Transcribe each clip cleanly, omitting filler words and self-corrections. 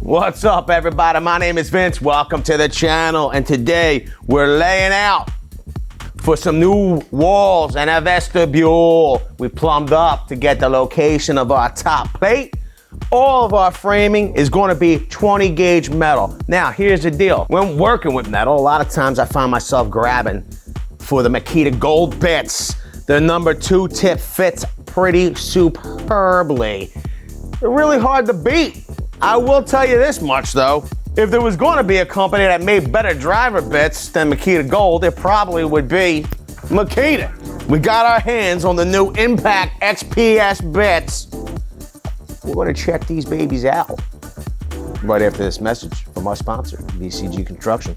What's up, everybody? My name is Vince. Welcome to the channel. And today we're laying out for some new walls and a vestibule. We plumbed up to get the location of our top plate. All of our framing is going to be 20 gauge metal. Now, here's the deal. When working with metal, a lot of times I find myself grabbing for the Makita gold bits. The number 2 tip fits pretty superbly. They're really hard to beat. I will tell you this much though, if there was going to be a company that made better driver bits than Makita Gold, it probably would be Makita. We got our hands on the new Impact XPS bits. We're going to check these babies out right after this message from our sponsor, VCG Construction.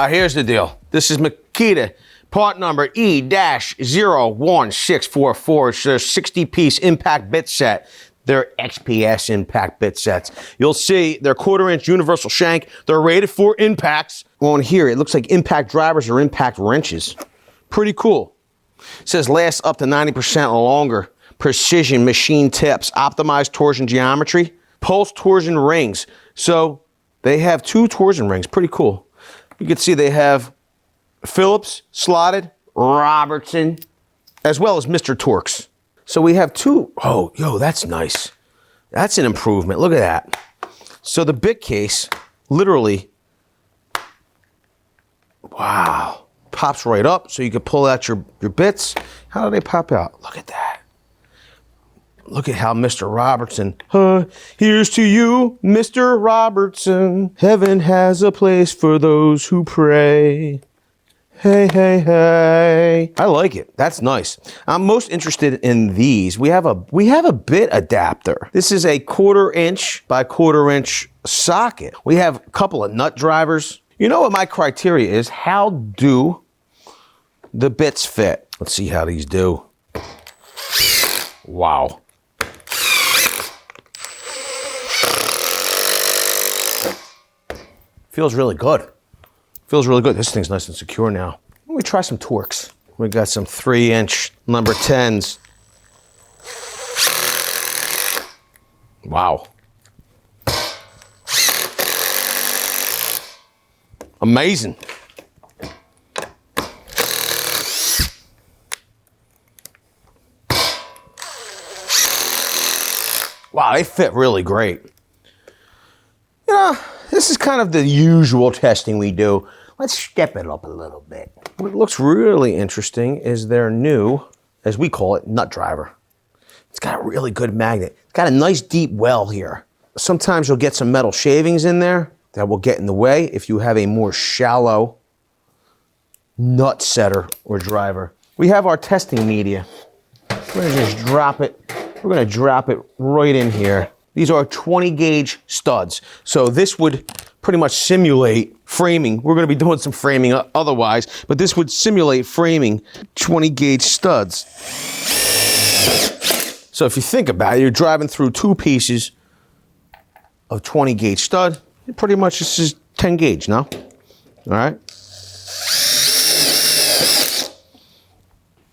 Here's the deal. This is Makita, part number E-01644. It's their 60-piece impact bit set. They're XPS impact bit sets. You'll see they're 1/4-inch universal shank. They're rated for impacts. On here, it looks like impact drivers or impact wrenches. Pretty cool. It says lasts up to 90% longer. Precision machine tips, optimized torsion geometry, pulse torsion rings. So they have 2 torsion rings. Pretty cool. You can see they have Phillips slotted, Robertson, as well as Mr. Torx. So we have 2. Oh, yo, that's nice. That's an improvement. Look at that. So the bit case literally, wow, pops right up so you can pull out your bits. How do they pop out? Look at that. Look at how Mr. Robertson, here's to you, Mr. Robertson. Heaven has a place for those who pray. Hey, hey, hey. I like it. That's nice. I'm most interested in these. We have a bit adapter. This is a 1/4-inch by 1/4-inch socket. We have a couple of nut drivers. You know what my criteria is? How do the bits fit? Let's see how these do. Wow. Feels really good. Feels really good. This thing's nice and secure now. Let me try some torx. We got some 3-inch number 10s. Wow. Amazing. Wow, they fit really great. You know, this is kind of the usual testing we do. Let's step it up a little bit. What looks really interesting is their new, as we call it, nut driver. It's got a really good magnet. It's got a nice deep well here. Sometimes you'll get some metal shavings in there that will get in the way if you have a more shallow nut setter or driver. We have our testing media. We're gonna just drop it. We're gonna drop it right in here. These are 20 gauge studs. So this would pretty much simulate framing. We're gonna be doing some framing otherwise, but this would simulate framing 20 gauge studs. So if you think about it, you're driving through 2 pieces of 20 gauge stud. Pretty much this is 10 gauge, no? All right.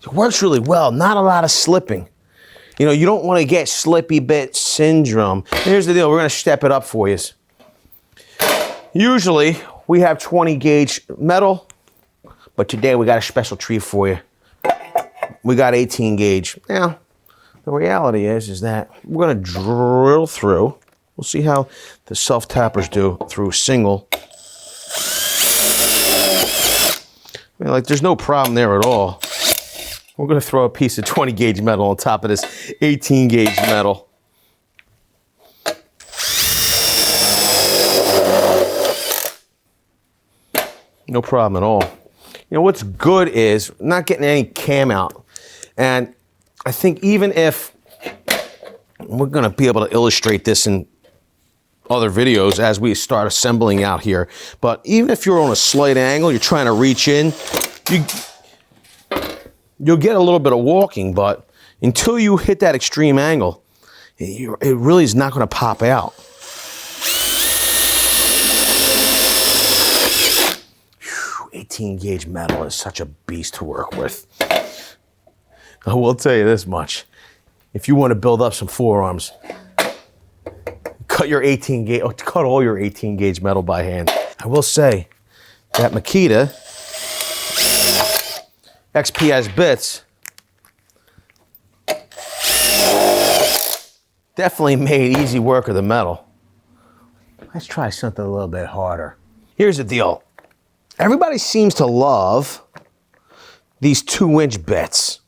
It works really well, not a lot of slipping. You know, you don't want to get slippy bit syndrome. Here's the deal, we're gonna step it up for you. Usually, we have 20 gauge metal, but today we got a special treat for you. We got 18 gauge. Now, the reality is that we're gonna drill through. We'll see how the self-tappers do through single. I mean, like, there's no problem there at all. We're gonna throw a piece of 20 gauge metal on top of this 18 gauge metal. No problem at all. You know, what's good is not getting any cam out. And I think even if we're gonna be able to illustrate this in other videos as we start assembling out here, but even if you're on a slight angle, you're trying to reach in, you'll get a little bit of walking, but until you hit that extreme angle, it really is not going to pop out. 18 18 gauge metal is such a beast to work with. I will tell you this much. If you want to build up some forearms, cut all your 18 gauge metal by hand. I will say that Makita XPS bits definitely made easy work of the metal. Let's try something a little bit harder. Here's the deal. Everybody seems to love these 2-inch bits.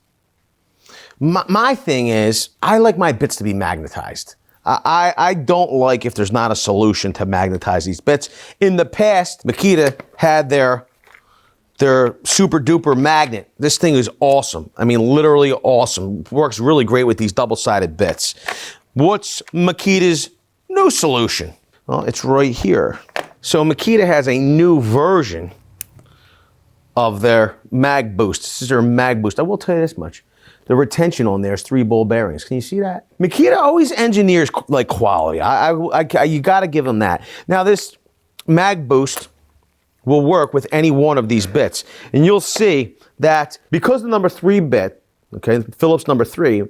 My thing is, I like my bits to be magnetized. I don't like if there's not a solution to magnetize these bits. In the past, Makita had their super duper magnet. This thing is awesome. I mean, literally awesome. Works really great with these double-sided bits. What's Makita's new solution? Well, it's right here. So Makita has a new version of their mag boost. This is their mag boost. I will tell you this much. The retention on there is 3 ball bearings. Can you see that? Makita always engineers like quality. You got to give them that. Now this mag boost will work with any one of these bits. And you'll see that because the number 3 bit, okay, Phillips number 3,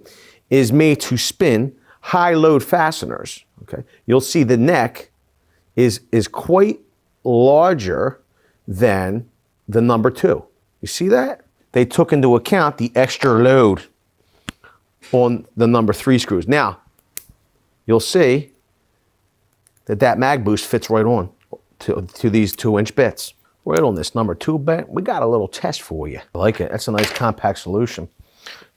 is made to spin high load fasteners, okay, you'll see the neck is quite larger than the number 2. You see that? They took into account the extra load on the number 3 screws. Now, you'll see that mag boost fits right on to these 2-inch bits. Right on this number 2 bit, we got a little test for you. I like it. That's a nice compact solution.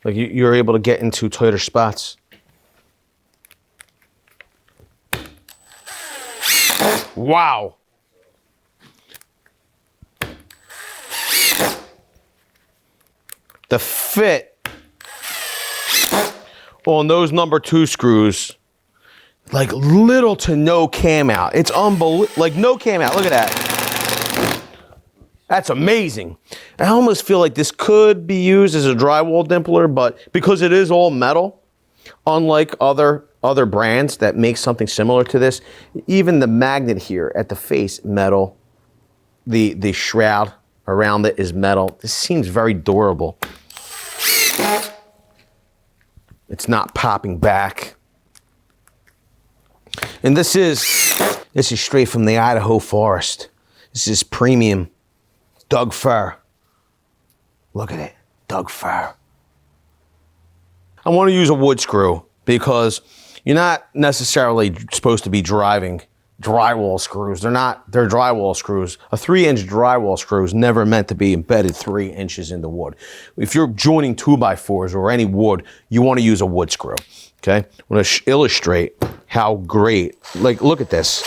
Like you're able to get into tighter spots. Wow. The fit on those number 2 screws, like little to no cam out. It's unbelievable, like no cam out. Look at that. That's amazing. I almost feel like this could be used as a drywall dimpler, but because it is all metal, unlike other brands that make something similar to this, even the magnet here at the face, metal, the shroud around it is metal. This seems very durable. It's not popping back. And this is straight from the Idaho forest. This is premium Doug fir. Look at it, Doug fir. I want to use a wood screw because you're not necessarily supposed to be driving drywall screws. They're drywall screws. A 3-inch drywall screw is never meant to be embedded 3 inches into wood. If you're joining 2x4s or any wood, you want to use a wood screw, okay? I want to illustrate how great, like look at this.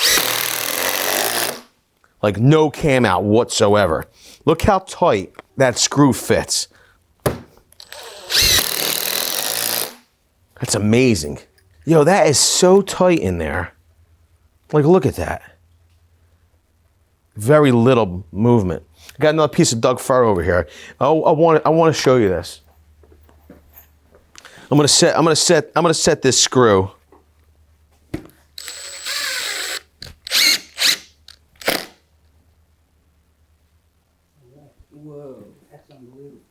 Like no cam out whatsoever. Look how tight that screw fits. That's amazing. Yo, that is so tight in there. Like, look at that. Very little movement. I got another piece of Doug fir over here. I want to show you this. I'm gonna set this screw. Whoa, that's unbelievable.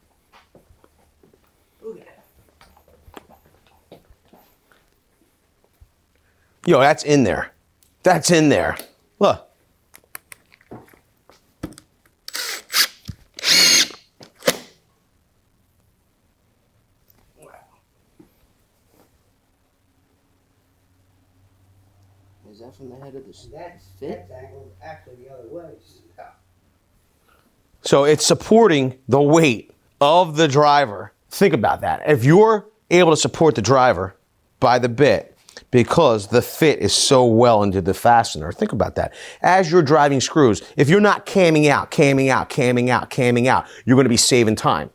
Look at that. Yo, that's in there. That's in there. Look. Wow. Is that from the head of the fit? That's angled actually the other way. So it's supporting the weight of the driver. Think about that. If you're able to support the driver by the bit, because the fit is so well into the fastener. Think about that. As you're driving screws, if you're not camming out, you're going to be saving time.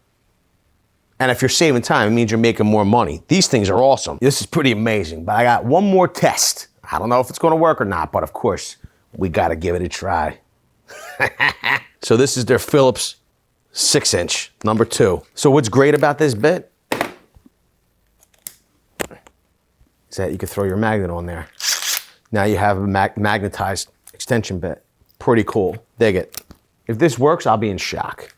And if you're saving time, it means you're making more money. These things are awesome. This is pretty amazing. But I got one more test. I don't know if it's going to work or not, but of course, we got to give it a try. So this is their Phillips 6-inch, number 2. So what's great about this bit is that you can throw your magnet on there. Now you have a magnetized extension bit. Pretty cool. Dig it. If this works, I'll be in shock.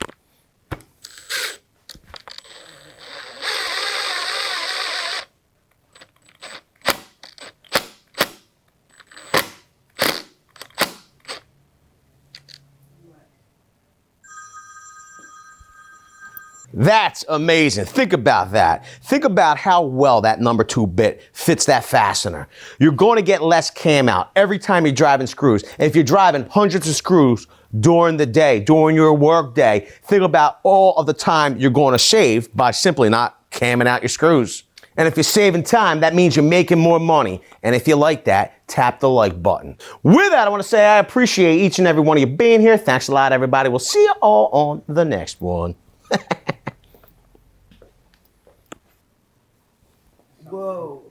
That's amazing. Think about that. Think about how well that number 2 bit fits that fastener. You're going to get less cam out every time you're driving screws. And if you're driving hundreds of screws during the day, during your work day, think about all of the time you're going to save by simply not camming out your screws. And if you're saving time, that means you're making more money. And if you like that, tap the like button. With that, I want to say I appreciate each and every one of you being here. Thanks a lot, everybody. We'll see you all on the next one. Whoa.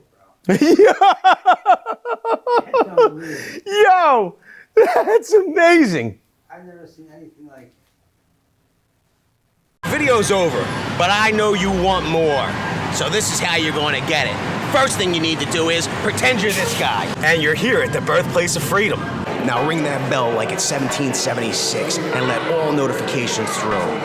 Yo, that's amazing. I've never seen anything like. Video's over, but I know you want more. So this is how you're going to get it. First thing you need to do is pretend you're this guy. And you're here at the birthplace of freedom. Now ring that bell like it's 1776 and let all notifications through.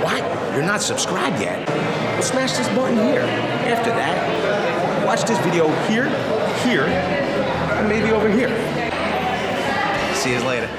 What? You're not subscribed yet? Well, smash this button here. After that, watch this video here, here, and maybe over here. See you later.